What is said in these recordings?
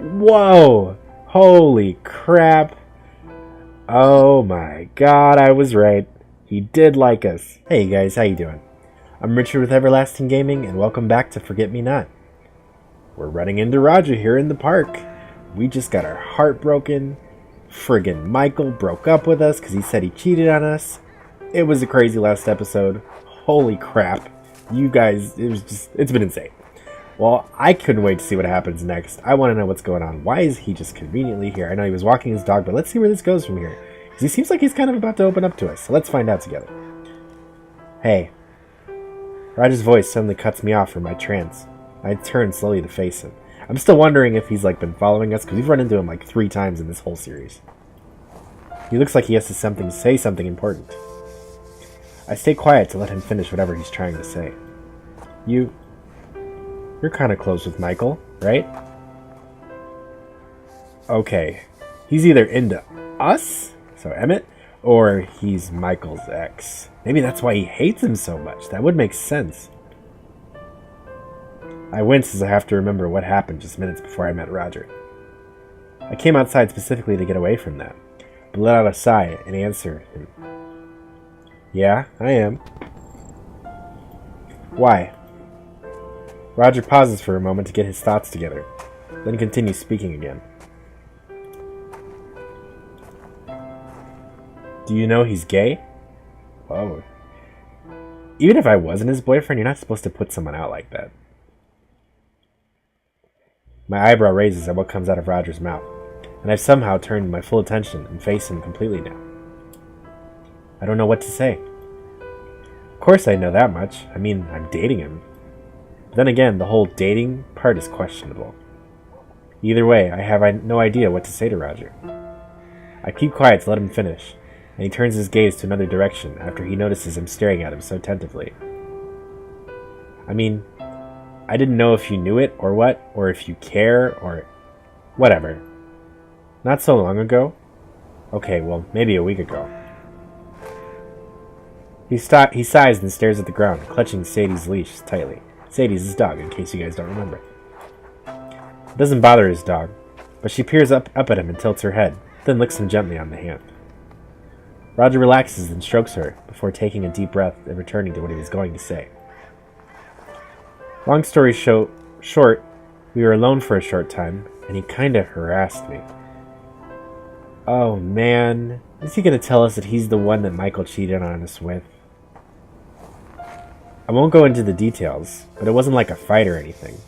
Whoa! Holy crap! Oh my god, I was right. He did like us. Hey guys, how you doing? I'm Richard with Everlasting Gaming, and welcome back to Forget Me Not. We're running into Roger here in the park. We just got our heart broken. Friggin' Michael broke up with us because he said he cheated on us. It was a crazy last episode. Holy crap. You guys, it's been insane. Well, I couldn't wait to see what happens next. I want to know what's going on. Why is he just conveniently here? I know he was walking his dog, but let's see where this goes from here. Because he seems like he's kind of about to open up to us. So let's find out together. Hey. Roger's voice suddenly cuts me off from my trance. I turn slowly to face him. I'm still wondering if he's been following us, because we've run into him 3 times in this whole series. He looks like he has to say something important. I stay quiet to let him finish whatever he's trying to say. You're kind of close with Michael, right? Okay. He's either into us, so Emmett, or he's Michael's ex. Maybe that's why he hates him so much. That would make sense. I wince as I have to remember what happened just minutes before I met Roger. I came outside specifically to get away from that, but let out a sigh and answer him. Yeah, I am. Why? Roger pauses for a moment to get his thoughts together, then continues speaking again. Do you know he's gay? Whoa. Even if I wasn't his boyfriend, you're not supposed to put someone out like that. My eyebrow raises at what comes out of Roger's mouth, and I've somehow turned my full attention and face him completely now. I don't know what to say. Of course I know that much. I mean, I'm dating him. But then again, the whole dating part is questionable. Either way, I have no idea what to say to Roger. I keep quiet to let him finish, and he turns his gaze to another direction after he notices I'm staring at him so attentively. I mean, I didn't know if you knew it or what, or if you care, or whatever. Not so long ago. Okay, well, maybe a week ago. He sighs and stares at the ground, clutching Sadie's leash tightly. Sadie's his dog, in case you guys don't remember. It doesn't bother his dog, but she peers up at him and tilts her head, then licks him gently on the hand. Roger relaxes and strokes her, before taking a deep breath and returning to what he was going to say. Long story short, we were alone for a short time, and he kinda harassed me. Oh man, is he gonna tell us that he's the one that Michael cheated on us with? I won't go into the details, but it wasn't like a fight or anything.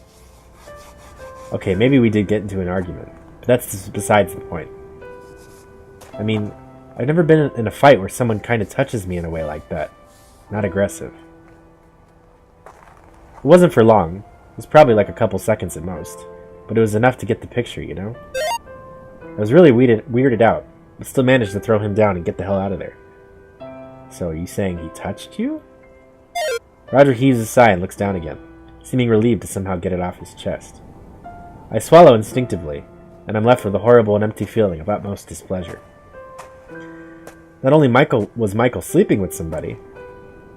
Okay, maybe we did get into an argument, but that's besides the point. I mean, I've never been in a fight where someone kind of touches me in a way like that. Not aggressive. It wasn't for long. It was probably a couple seconds at most, but it was enough to get the picture, you know? I was really weirded out, but still managed to throw him down and get the hell out of there. So, are you saying he touched you? Roger heaves a sigh and looks down again, seeming relieved to somehow get it off his chest. I swallow instinctively, and I'm left with a horrible and empty feeling of utmost displeasure. Not only was Michael sleeping with somebody,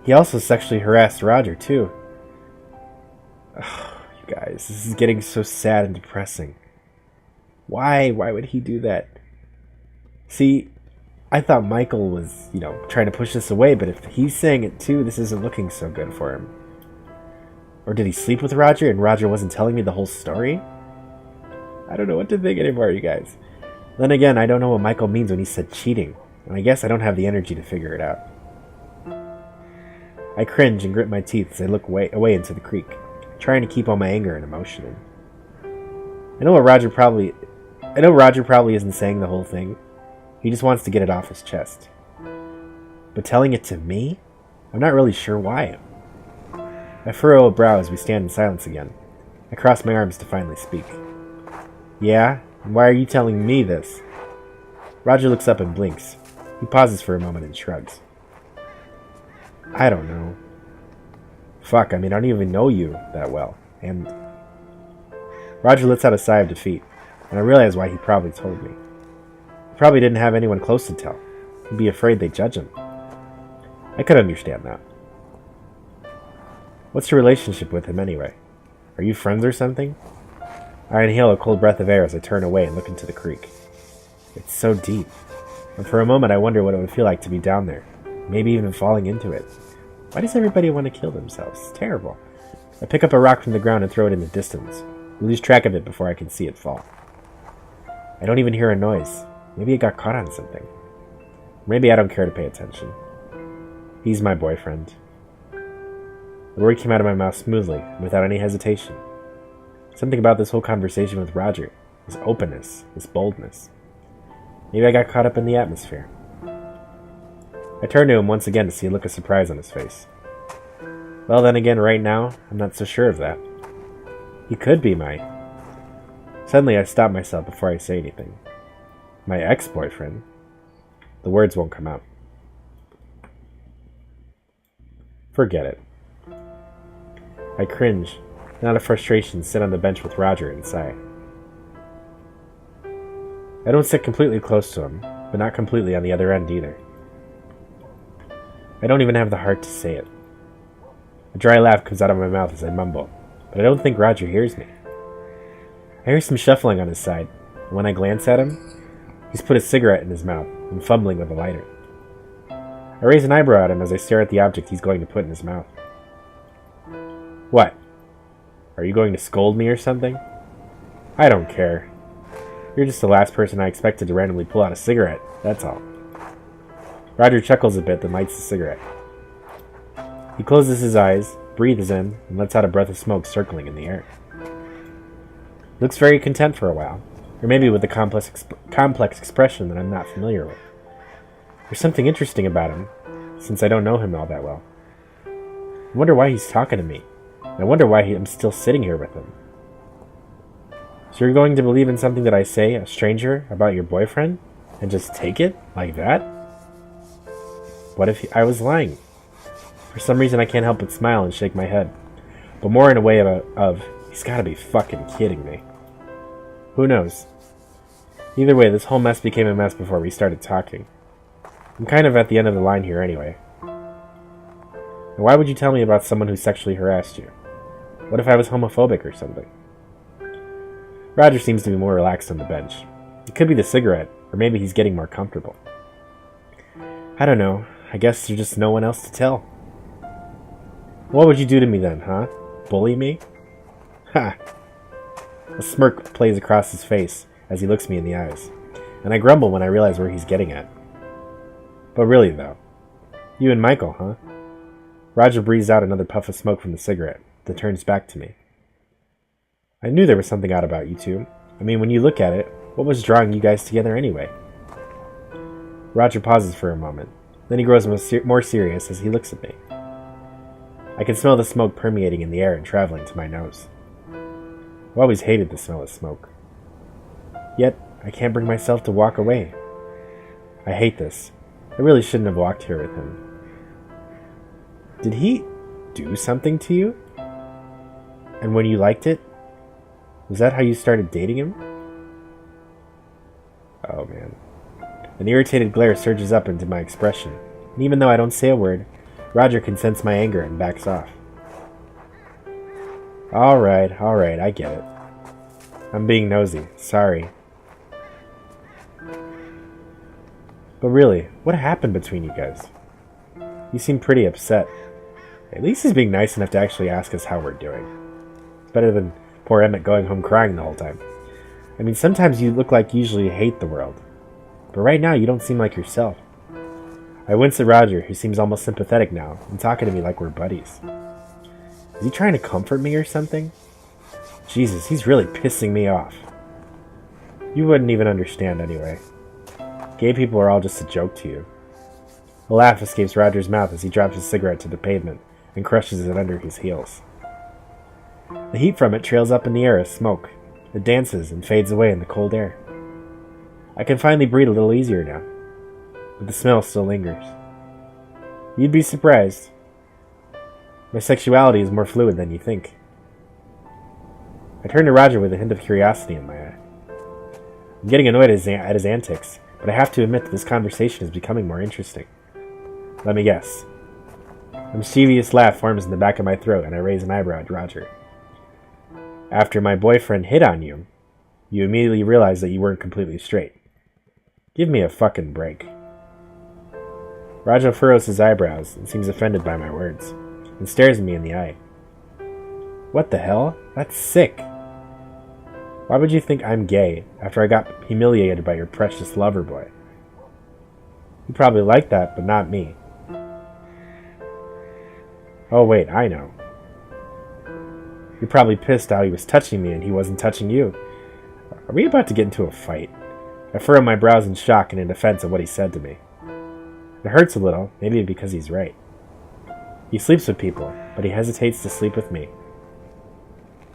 he also sexually harassed Roger, too. Oh, you guys, this is getting so sad and depressing. Why? Why would he do that? See, I thought Michael was, trying to push this away, but if he's saying it too, this isn't looking so good for him. Or did he sleep with Roger and Roger wasn't telling me the whole story? I don't know what to think anymore, you guys. Then again, I don't know what Michael means when he said cheating, and I guess I don't have the energy to figure it out. I cringe and grit my teeth as I look away into the creek, trying to keep all my anger and emotion in. I know Roger probably isn't saying the whole thing. He just wants to get it off his chest. But telling it to me? I'm not really sure why. I furrow a brow as we stand in silence again. I cross my arms to finally speak. Yeah? And why are you telling me this? Roger looks up and blinks. He pauses for a moment and shrugs. I don't know. Fuck, I don't even know you that well. And Roger lets out a sigh of defeat, and I realize why he probably told me. He probably didn't have anyone close to tell. He'd be afraid they'd judge him. I could understand that. What's your relationship with him anyway? Are you friends or something? I inhale a cold breath of air as I turn away and look into the creek. It's so deep, and for a moment I wonder what it would feel like to be down there, maybe even falling into it. Why does everybody want to kill themselves? It's terrible. I pick up a rock from the ground and throw it in the distance. I lose track of it before I can see it fall. I don't even hear a noise. Maybe it got caught on something. Maybe I don't care to pay attention. He's my boyfriend. The word came out of my mouth smoothly, and without any hesitation. Something about this whole conversation with Roger, his openness, his boldness. Maybe I got caught up in the atmosphere. I turned to him once again to see a look of surprise on his face. Well, then again, right now, I'm not so sure of that. He could be my... Suddenly, I stop myself before I say anything. My ex-boyfriend? The words won't come out. Forget it. I cringe, and out of frustration sit on the bench with Roger and sigh. I don't sit completely close to him, but not completely on the other end either. I don't even have the heart to say it. A dry laugh comes out of my mouth as I mumble, but I don't think Roger hears me. I hear some shuffling on his side, and when I glance at him, he's put a cigarette in his mouth and fumbling with a lighter. I raise an eyebrow at him as I stare at the object he's going to put in his mouth. What? Are you going to scold me or something? I don't care. You're just the last person I expected to randomly pull out a cigarette, that's all. Roger chuckles a bit, then lights the cigarette. He closes his eyes, breathes in, and lets out a breath of smoke circling in the air. Looks very content for a while, or maybe with a complex expression that I'm not familiar with. There's something interesting about him, since I don't know him all that well. I wonder why he's talking to me. I wonder why I'm still sitting here with him. So you're going to believe in something that I say, a stranger, about your boyfriend, and just take it like that? What if I was lying? For some reason I can't help but smile and shake my head, but more in a way of he's gotta be fucking kidding me. Who knows? Either way, this whole mess became a mess before we started talking. I'm kind of at the end of the line here anyway. And why would you tell me about someone who sexually harassed you? What if I was homophobic or something? Roger seems to be more relaxed on the bench. It could be the cigarette, or maybe he's getting more comfortable. I don't know. I guess there's just no one else to tell. What would you do to me then, huh? Bully me? Ha! A smirk plays across his face as he looks me in the eyes, and I grumble when I realize where he's getting at. But really, though, you and Michael, huh? Roger breathes out another puff of smoke from the cigarette, then turns back to me. I knew there was something odd about you two. I mean, when you look at it, what was drawing you guys together anyway? Roger pauses for a moment. Then he grows more serious as he looks at me. I can smell the smoke permeating in the air and traveling to my nose. I've always hated the smell of smoke. Yet, I can't bring myself to walk away. I hate this. I really shouldn't have walked here with him. Did he do something to you? And when you liked it, was that how you started dating him? Oh man. An irritated glare surges up into my expression, and even though I don't say a word, Roger can sense my anger and backs off. Alright, I get it. I'm being nosy, sorry. But really, what happened between you guys? You seem pretty upset. At least he's being nice enough to actually ask us how we're doing. It's better than poor Emmett going home crying the whole time. I mean, sometimes you look like you usually hate the world. But right now, you don't seem like yourself. I wince at Roger, who seems almost sympathetic now, and talking to me like we're buddies. Is he trying to comfort me or something? Jesus, he's really pissing me off. You wouldn't even understand anyway. Gay people are all just a joke to you. A laugh escapes Roger's mouth as he drops his cigarette to the pavement and crushes it under his heels. The heat from it trails up in the air as smoke. It dances and fades away in the cold air. I can finally breathe a little easier now, but the smell still lingers. You'd be surprised. My sexuality is more fluid than you think. I turn to Roger with a hint of curiosity in my eye. I'm getting annoyed at his antics, but I have to admit that this conversation is becoming more interesting. Let me guess. A mischievous laugh forms in the back of my throat, and I raise an eyebrow at Roger. After my boyfriend hit on you, you immediately realized that you weren't completely straight. Give me a fucking break. Raja furrows his eyebrows and seems offended by my words, and stares at me in the eye. What the hell? That's sick. Why would you think I'm gay after I got humiliated by your precious lover boy? You probably like that, but not me. Oh wait, I know. You're probably pissed how he was touching me and he wasn't touching you. Are we about to get into a fight? I furrow my brows in shock and in defense of what he said to me. It hurts a little, maybe because he's right. He sleeps with people, but he hesitates to sleep with me.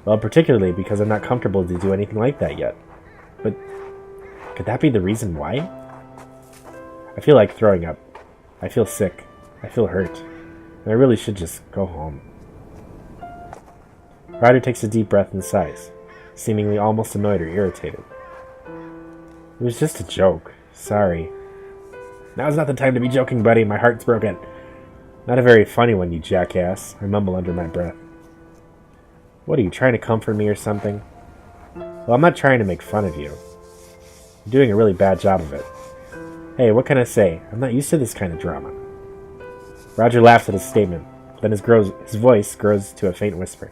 Well, particularly because I'm not comfortable to do anything like that yet. But could that be the reason why? I feel like throwing up. I feel sick. I feel hurt. And I really should just go home. Ryder takes a deep breath and sighs, seemingly almost annoyed or irritated. It was just a joke. Sorry. Now's not the time to be joking, buddy. My heart's broken. Not a very funny one, you jackass. I mumble under my breath. What, are you trying to comfort me or something? Well, I'm not trying to make fun of you. You're doing a really bad job of it. Hey, what can I say? I'm not used to this kind of drama. Roger laughs at his statement, then his voice grows to a faint whisper.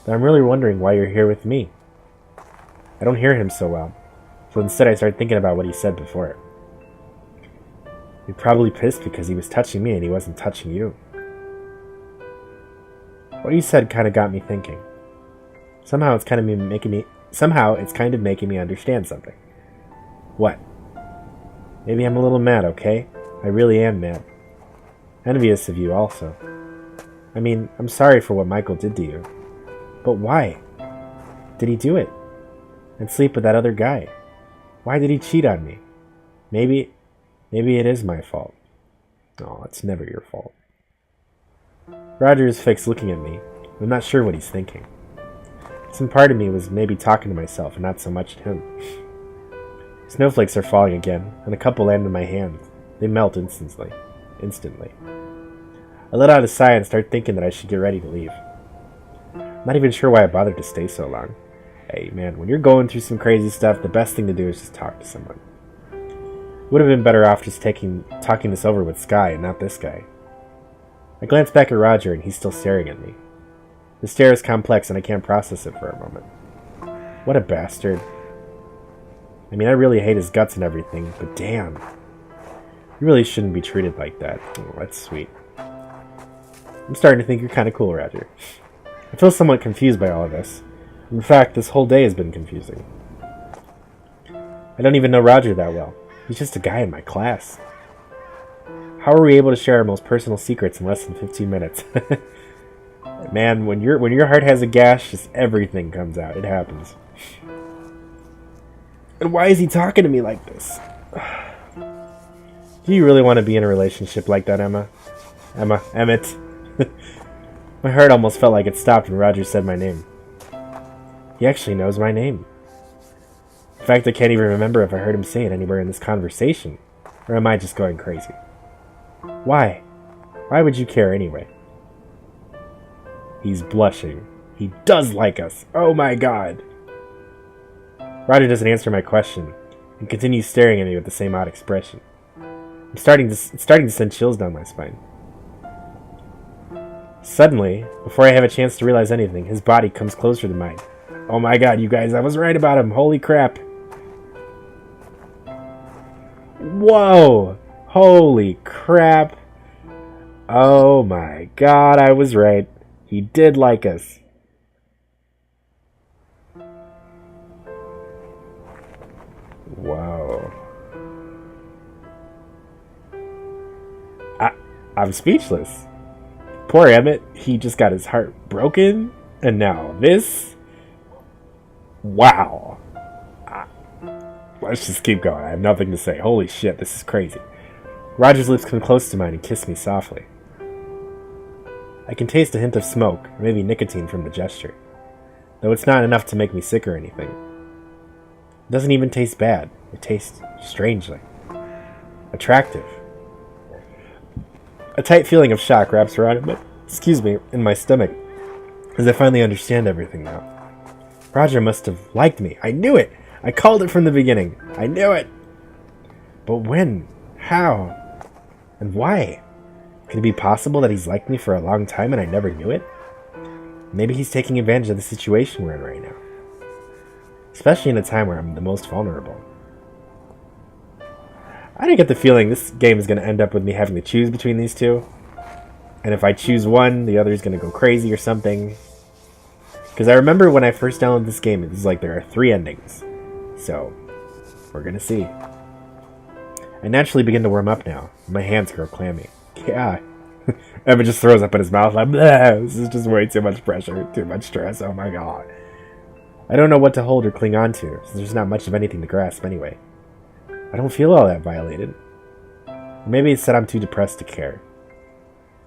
But I'm really wondering why you're here with me. I don't hear him so well, so instead I start thinking about what he said before. You're probably pissed because he was touching me and he wasn't touching you. What he said kind of got me thinking. Somehow it's kind of making me understand something. What? Maybe I'm a little mad, okay? I really am mad. Envious of you also. I mean, I'm sorry for what Michael did to you. But why? Did he do it? And sleep with that other guy? Why did he cheat on me? Maybe it is my fault. No, it's never your fault. Roger is fixed looking at me. I'm not sure what he's thinking. Some part of me was maybe talking to myself and not so much to him. Snowflakes are falling again, and a couple land in my hand. They melt instantly. I let out a sigh and start thinking that I should get ready to leave. I'm not even sure why I bothered to stay so long. Hey man, when you're going through some crazy stuff, the best thing to do is just talk to someone. Would have been better off just talking this over with Sky and not this guy. I glance back at Roger and he's still staring at me. The stare is complex and I can't process it for a moment. What a bastard. I mean, I really hate his guts and everything, but damn. You really shouldn't be treated like that. Oh, that's sweet. I'm starting to think you're kind of cool, Roger. I feel somewhat confused by all of this. In fact, this whole day has been confusing. I don't even know Roger that well. He's just a guy in my class. How are we able to share our most personal secrets in less than 15 minutes? Man, when your heart has a gash, just everything comes out. It happens. And why is he talking to me like this? Do you really want to be in a relationship like that, Emmett? My heart almost felt like it stopped when Roger said my name. He actually knows my name. In fact, I can't even remember if I heard him say it anywhere in this conversation. Or am I just going crazy? Why? Why would you care anyway? He's blushing. He does like us. Oh my god. Roger doesn't answer my question and continues staring at me with the same odd expression. It's starting to send chills down my spine. Suddenly, before I have a chance to realize anything, his body comes closer to mine. Oh my god, you guys, I was right about him. Holy crap. Whoa! Holy crap. Oh my god, I was right. He did like us. Wow. I'm speechless. Poor Emmett, he just got his heart broken, and now this? Wow. Let's just keep going. I have nothing to say. Holy shit, this is crazy. Roger's lips come close to mine and kiss me softly. I can taste a hint of smoke, or maybe nicotine from the gesture, though it's not enough to make me sick or anything. It doesn't even taste bad. It tastes strangely attractive. A tight feeling of shock wraps around in my stomach, as I finally understand everything now. Roger must have liked me. I knew it! I called it from the beginning. I knew it! But when? How? And why? Could it be possible that he's liked me for a long time and I never knew it? Maybe he's taking advantage of the situation we're in right now. Especially in a time where I'm the most vulnerable. I didn't get the feeling this game is going to end up with me having to choose between these two. And if I choose one, the other is going to go crazy or something. Because I remember when I first downloaded this game, it was like there are 3 endings. So, we're going to see. I naturally begin to warm up now. My hands grow clammy. Yeah. Emmett just throws up in his mouth like, bleh, this is just way too much pressure, too much stress, oh my god. I don't know what to hold or cling on to, since there's not much of anything to grasp anyway. I don't feel all that violated. Or maybe it's that I'm too depressed to care.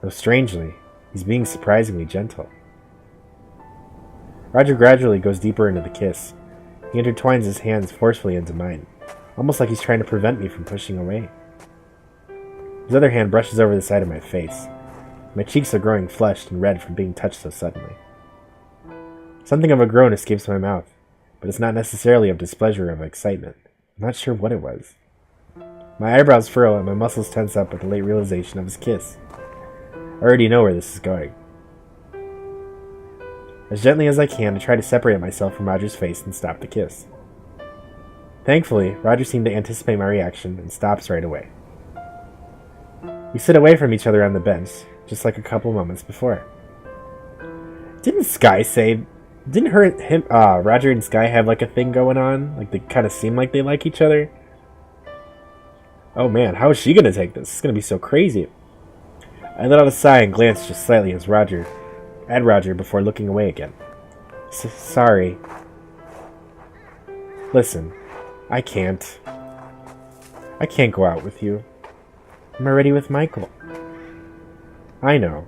Though strangely, he's being surprisingly gentle. Roger gradually goes deeper into the kiss. He intertwines his hands forcefully into mine, almost like he's trying to prevent me from pushing away. His other hand brushes over the side of my face. My cheeks are growing flushed and red from being touched so suddenly. Something of a groan escapes my mouth, but it's not necessarily of displeasure or of excitement. I'm not sure what it was. My eyebrows furrow and my muscles tense up at the late realization of his kiss. I already know where this is going. As gently as I can, I try to separate myself from Roger's face and stop the kiss. Thankfully, Roger seemed to anticipate my reaction and stops right away. We sit away from each other on the bench, just like a couple moments before. Didn't Roger and Sky have like a thing going on? Like they kind of seem like they like each other? Oh man, how is she gonna take this? It's gonna be so crazy. I let out a sigh and glanced just slightly at Roger before looking away again. Sorry. Listen, I can't go out with you. I'm already with Michael. I know.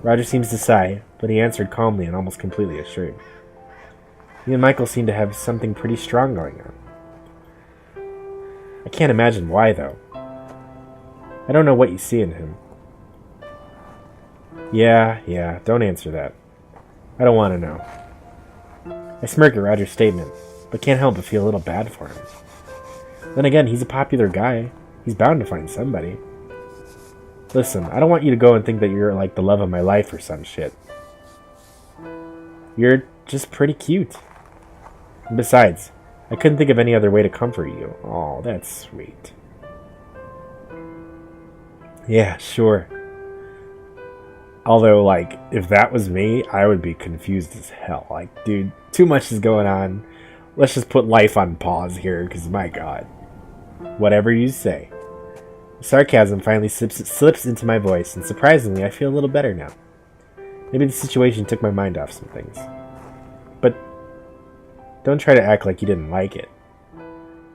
Roger seems to sigh, but he answered calmly and almost completely assured. He and Michael seem to have something pretty strong going on. I can't imagine why, though. I don't know what you see in him. Yeah, don't answer that. I don't want to know. I smirk at Roger's statement, but can't help but feel a little bad for him. Then again, he's a popular guy. He's bound to find somebody. Listen, I don't want you to go and think that you're like the love of my life or some shit. You're just pretty cute. And besides, I couldn't think of any other way to comfort you. Oh, that's sweet. Yeah, sure. Although, like, if that was me, I would be confused as hell. Like, dude, too much is going on. Let's just put life on pause here, because my god. Whatever you say. Sarcasm finally slips into my voice, and surprisingly, I feel a little better now. Maybe the situation took my mind off some things. But don't try to act like you didn't like it.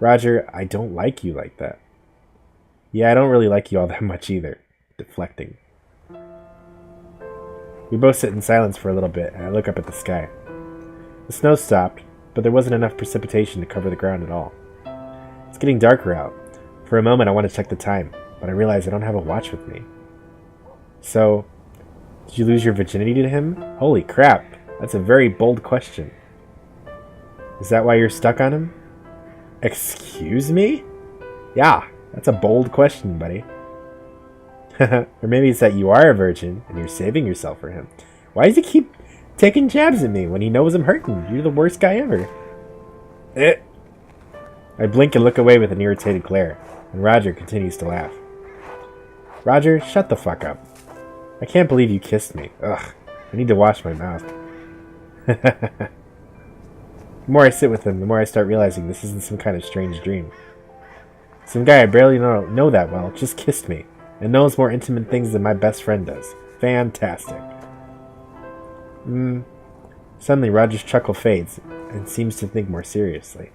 Roger, I don't like you like that. Yeah, I don't really like you all that much either. Deflecting. We both sit in silence for a little bit, and I look up at the sky. The snow stopped, but there wasn't enough precipitation to cover the ground at all. It's getting darker out. For a moment I want to check the time, but I realize I don't have a watch with me. So, did you lose your virginity to him? Holy crap, that's a very bold question. Is that why you're stuck on him? Excuse me? Yeah, that's a bold question, buddy. Or maybe it's that you are a virgin and you're saving yourself for him. Why does he keep taking jabs at me when he knows I'm hurting? You're the worst guy ever. I blink and look away with an irritated glare, and Roger continues to laugh. Roger, shut the fuck up. I can't believe you kissed me. Ugh, I need to wash my mouth. The more I sit with him, the more I start realizing this isn't some kind of strange dream. Some guy I barely know that well just kissed me, and knows more intimate things than my best friend does. Fantastic. Suddenly Roger's chuckle fades, and seems to think more seriously.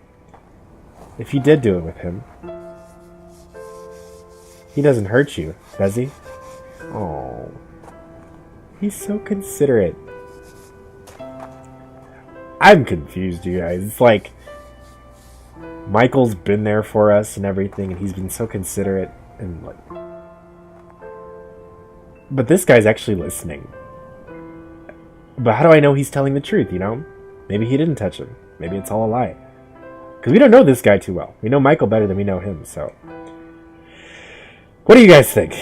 If you did do it with him, he doesn't hurt you, does he? Oh, he's so considerate. I'm confused, you guys. It's like Michael's been there for us and everything, and he's been so considerate and like. But this guy's actually listening. But how do I know he's telling the truth, you know? Maybe he didn't touch him. Maybe it's all a lie. Because we don't know this guy too well. We know Michael better than we know him, so... What do you guys think?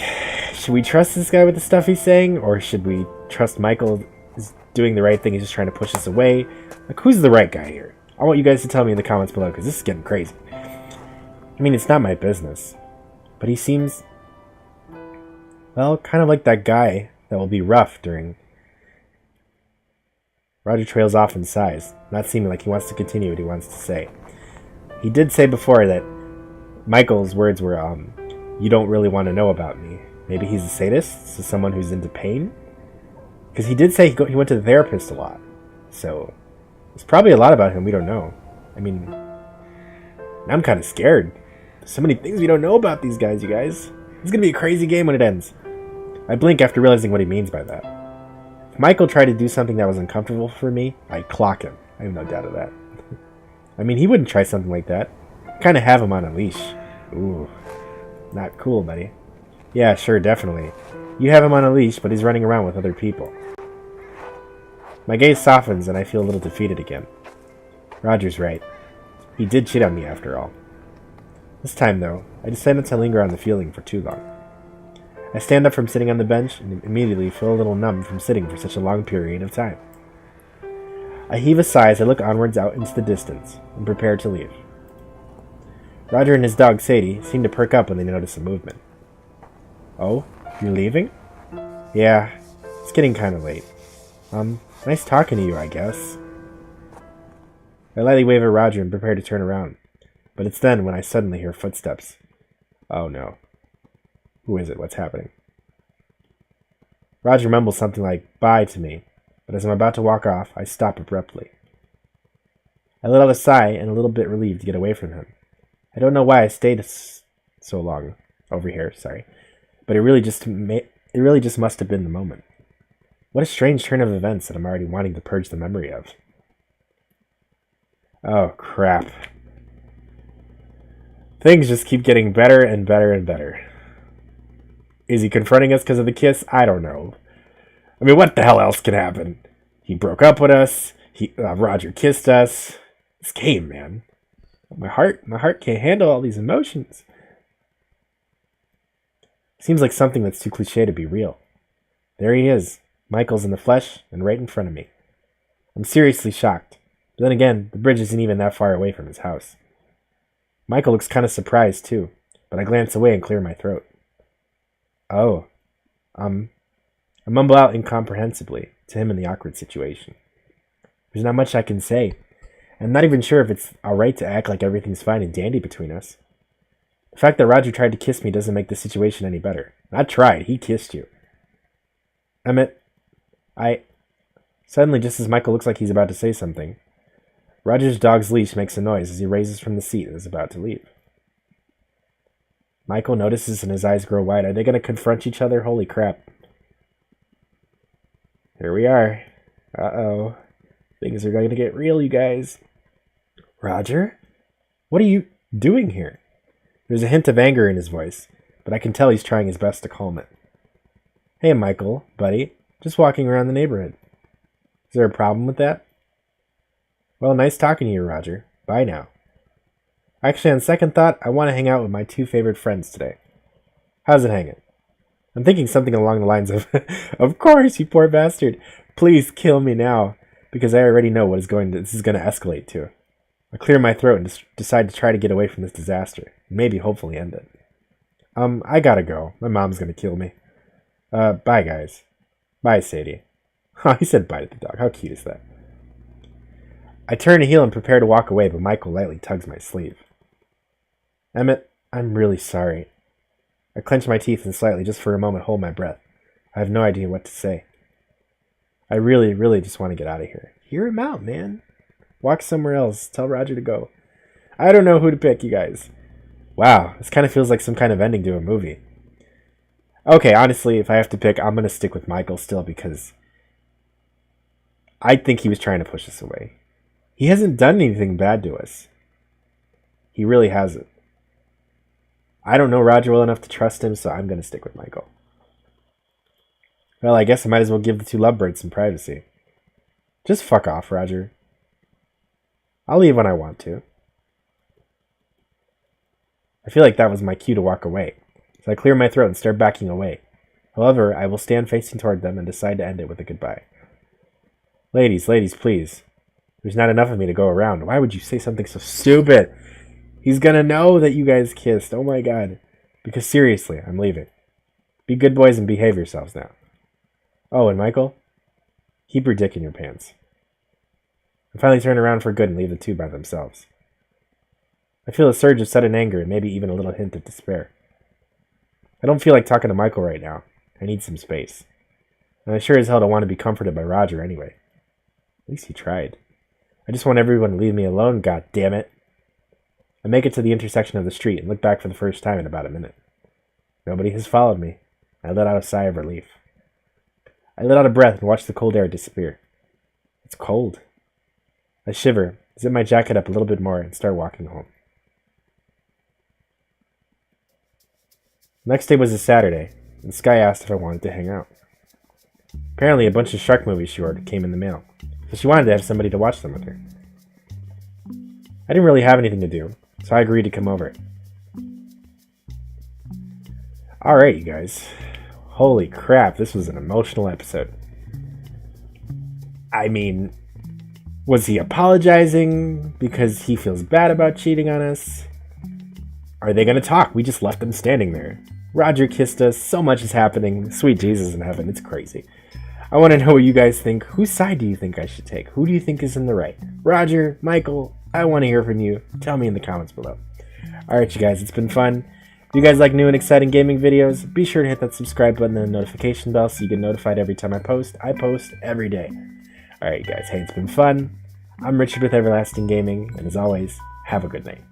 Should we trust this guy with the stuff he's saying? Or should we trust Michael is doing the right thing? He's just trying to push us away? Like, who's the right guy here? I want you guys to tell me in the comments below, because this is getting crazy. I mean, it's not my business. But he seems... well, kind of like that guy that will be rough during... Roger trails off in sighs, not seeming like he wants to continue what he wants to say. He did say before that Michael's words were, you don't really want to know about me. Maybe he's a sadist, so someone who's into pain? Because he did say he went to the therapist a lot. So, there's probably a lot about him we don't know. I mean, I'm kind of scared. There's so many things we don't know about these guys, you guys. It's going to be a crazy game when it ends. I blink after realizing what he means by that. If Michael tried to do something that was uncomfortable for me, I'd clock him. I have no doubt of that. I mean, he wouldn't try something like that. Kind of have him on a leash. Ooh, not cool, buddy. Yeah, sure, definitely. You have him on a leash, but he's running around with other people. My gaze softens, and I feel a little defeated again. Roger's right. He did cheat on me, after all. This time, though, I decided not to linger on the feeling for too long. I stand up from sitting on the bench, and immediately feel a little numb from sitting for such a long period of time. I heave a sigh as I look onwards out into the distance, and prepare to leave. Roger and his dog, Sadie, seem to perk up when they notice a movement. Oh, you're leaving? Yeah, it's getting kind of late. Nice talking to you, I guess. I lightly wave at Roger and prepare to turn around, but it's then when I suddenly hear footsteps. Oh no. Who is it? What's happening? Roger mumbles something like, bye to me, but as I'm about to walk off, I stop abruptly. I let out a sigh and a little bit relieved to get away from him. I don't know why I stayed so long over here, but it really just must have been the moment. What a strange turn of events that I'm already wanting to purge the memory of. Oh, crap. Things just keep getting better and better and better. Is he confronting us because of the kiss? I don't know. I mean, what the hell else can happen? He broke up with us. Roger kissed us. This game, man. My heart can't handle all these emotions. Seems like something that's too cliche to be real. There he is. Michael's in the flesh and right in front of me. I'm seriously shocked. But then again, the bridge isn't even that far away from his house. Michael looks kind of surprised, too, but I glance away and clear my throat. Oh. I mumble out incomprehensibly to him in the awkward situation. There's not much I can say. I'm not even sure if it's alright to act like everything's fine and dandy between us. The fact that Roger tried to kiss me doesn't make the situation any better. Not tried, he kissed you. Emmett, Suddenly, just as Michael looks like he's about to say something, Roger's dog's leash makes a noise as he raises from the seat and is about to leave. Michael notices and his eyes grow wide. Are they going to confront each other? Holy crap. Here we are. Uh-oh. Things are going to get real, you guys. Roger? What are you doing here? There's a hint of anger in his voice, but I can tell he's trying his best to calm it. Hey, Michael, buddy. Just walking around the neighborhood. Is there a problem with that? Well, nice talking to you, Roger. Bye now. Actually, on second thought, I want to hang out with my two favorite friends today. How's it hanging? I'm thinking something along the lines of, of course, you poor bastard. Please kill me now, because I already know what this is going to escalate to. I clear my throat and decide to try to get away from this disaster, and maybe hopefully end it. I gotta go. My mom's going to kill me. Bye, guys. Bye, Sadie. Oh, he said bye to the dog. How cute is that? I turn to heel and prepare to walk away, but Michael lightly tugs my sleeve. Emmett, I'm really sorry. I clench my teeth and slightly, just for a moment, hold my breath. I have no idea what to say. I really, really just want to get out of here. Hear him out, man. Walk somewhere else. Tell Roger to go. I don't know who to pick, you guys. Wow, this kind of feels like some kind of ending to a movie. Okay, honestly, if I have to pick, I'm going to stick with Michael still because I think he was trying to push us away. He hasn't done anything bad to us. He really hasn't. I don't know Roger well enough to trust him, so I'm going to stick with Michael. Well, I guess I might as well give the two lovebirds some privacy. Just fuck off, Roger. I'll leave when I want to. I feel like that was my cue to walk away, so I clear my throat and start backing away. However, I will stand facing toward them and decide to end it with a goodbye. Ladies, please. There's not enough of me to go around. Why would you say something so stupid? He's gonna know that you guys kissed. Oh my god. Because seriously, I'm leaving. Be good boys and behave yourselves now. Oh, and Michael? Keep your dick in your pants. I finally turn around for good and leave the two by themselves. I feel a surge of sudden anger and maybe even a little hint of despair. I don't feel like talking to Michael right now. I need some space. And I sure as hell don't want to be comforted by Roger anyway. At least he tried. I just want everyone to leave me alone, god damn it. I make it to the intersection of the street and look back for the first time in about a minute. Nobody has followed me. I let out a sigh of relief. I let out a breath and watch the cold air disappear. It's cold. I shiver, zip my jacket up a little bit more, and start walking home. Next day was a Saturday, and Sky asked if I wanted to hang out. Apparently a bunch of shark movies she ordered came in the mail, so she wanted to have somebody to watch them with her. I didn't really have anything to do, so I agreed to come over. Alright, you guys. Holy crap, this was an emotional episode. I mean, was he apologizing because he feels bad about cheating on us? Are they going to talk? We just left them standing there. Roger kissed us, so much is happening. Sweet Jesus in heaven, it's crazy. I want to know what you guys think. Whose side do you think I should take? Who do you think is in the right? Roger, Michael, I want to hear from you. Tell me in the comments below. Alright, you guys, it's been fun. If you guys like new and exciting gaming videos, be sure to hit that subscribe button and the notification bell so you get notified every time I post. I post every day. Alright, you guys, hey, it's been fun. I'm Richard with Everlasting Gaming, and as always, have a good night.